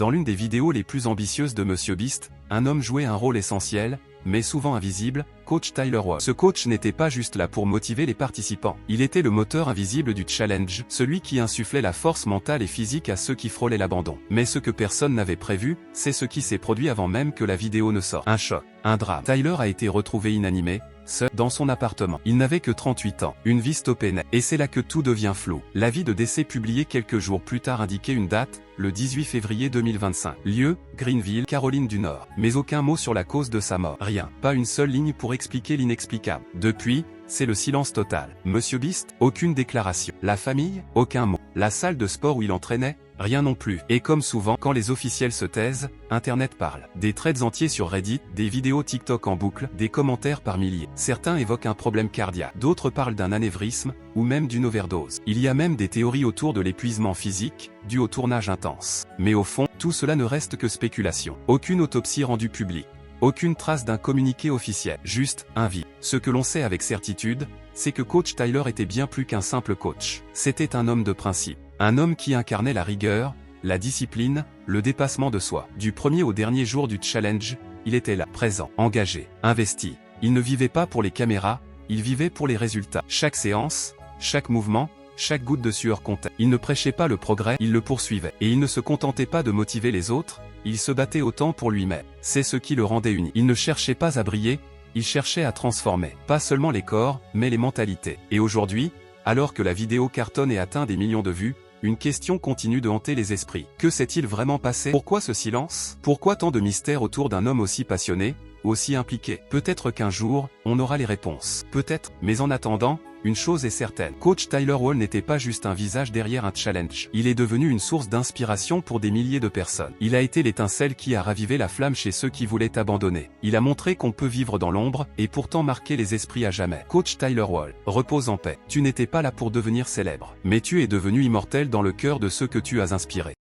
Dans l'une des vidéos les plus ambitieuses de MrBeast, un homme jouait un rôle essentiel, mais souvent invisible, coach Tyler Wall. Ce coach n'était pas juste là pour motiver les participants. Il était le moteur invisible du challenge, celui qui insufflait la force mentale et physique à ceux qui frôlaient l'abandon. Mais ce que personne n'avait prévu, c'est ce qui s'est produit avant même que la vidéo ne sorte. Un choc, un drame. Tyler a été retrouvé inanimé, seul, dans son appartement. Il n'avait que 38 ans, une vie stoppée net. Et c'est là que tout devient flou. L'avis de décès publié quelques jours plus tard indiquait une date, le 18 février 2025. Lieu, Greenville, Caroline du Nord. Mais aucun mot sur la cause de sa mort. Rien. Pas une seule ligne pour expliquer l'inexplicable. Depuis, c'est le silence total. MrBeast, aucune déclaration. La famille, aucun mot. La salle de sport où il entraînait, rien non plus. Et comme souvent, quand les officiels se taisent, Internet parle. Des threads entiers sur Reddit, des vidéos TikTok en boucle, des commentaires par milliers. Certains évoquent un problème cardiaque, d'autres parlent d'un anévrisme, ou même d'une overdose. Il y a même des théories autour de l'épuisement physique, dû au tournage intense. Mais au fond, tout cela ne reste que spéculation. Aucune autopsie rendue publique. Aucune trace d'un communiqué officiel, juste un vide. Ce que l'on sait avec certitude, c'est que coach Tyler était bien plus qu'un simple coach. C'était un homme de principe, un homme qui incarnait la rigueur, la discipline, le dépassement de soi. Du premier au dernier jour du challenge, il était là, présent, engagé, investi. Il ne vivait pas pour les caméras, il vivait pour les résultats. Chaque séance, chaque mouvement, chaque goutte de sueur comptait. Il ne prêchait pas le progrès, il le poursuivait. Et il ne se contentait pas de motiver les autres, il se battait autant pour lui-même. C'est ce qui le rendait unique. Il ne cherchait pas à briller, il cherchait à transformer. Pas seulement les corps, mais les mentalités. Et aujourd'hui, alors que la vidéo cartonne et atteint des millions de vues, une question continue de hanter les esprits. Que s'est-il vraiment passé? Pourquoi ce silence? Pourquoi tant de mystères autour d'un homme aussi passionné, aussi impliqué? Peut-être qu'un jour, on aura les réponses. Peut-être, mais en attendant, une chose est certaine. Coach Tyler Wall n'était pas juste un visage derrière un challenge. Il est devenu une source d'inspiration pour des milliers de personnes. Il a été l'étincelle qui a ravivé la flamme chez ceux qui voulaient abandonner. Il a montré qu'on peut vivre dans l'ombre, et pourtant marquer les esprits à jamais. Coach Tyler Wall, repose en paix. Tu n'étais pas là pour devenir célèbre. Mais tu es devenu immortel dans le cœur de ceux que tu as inspirés.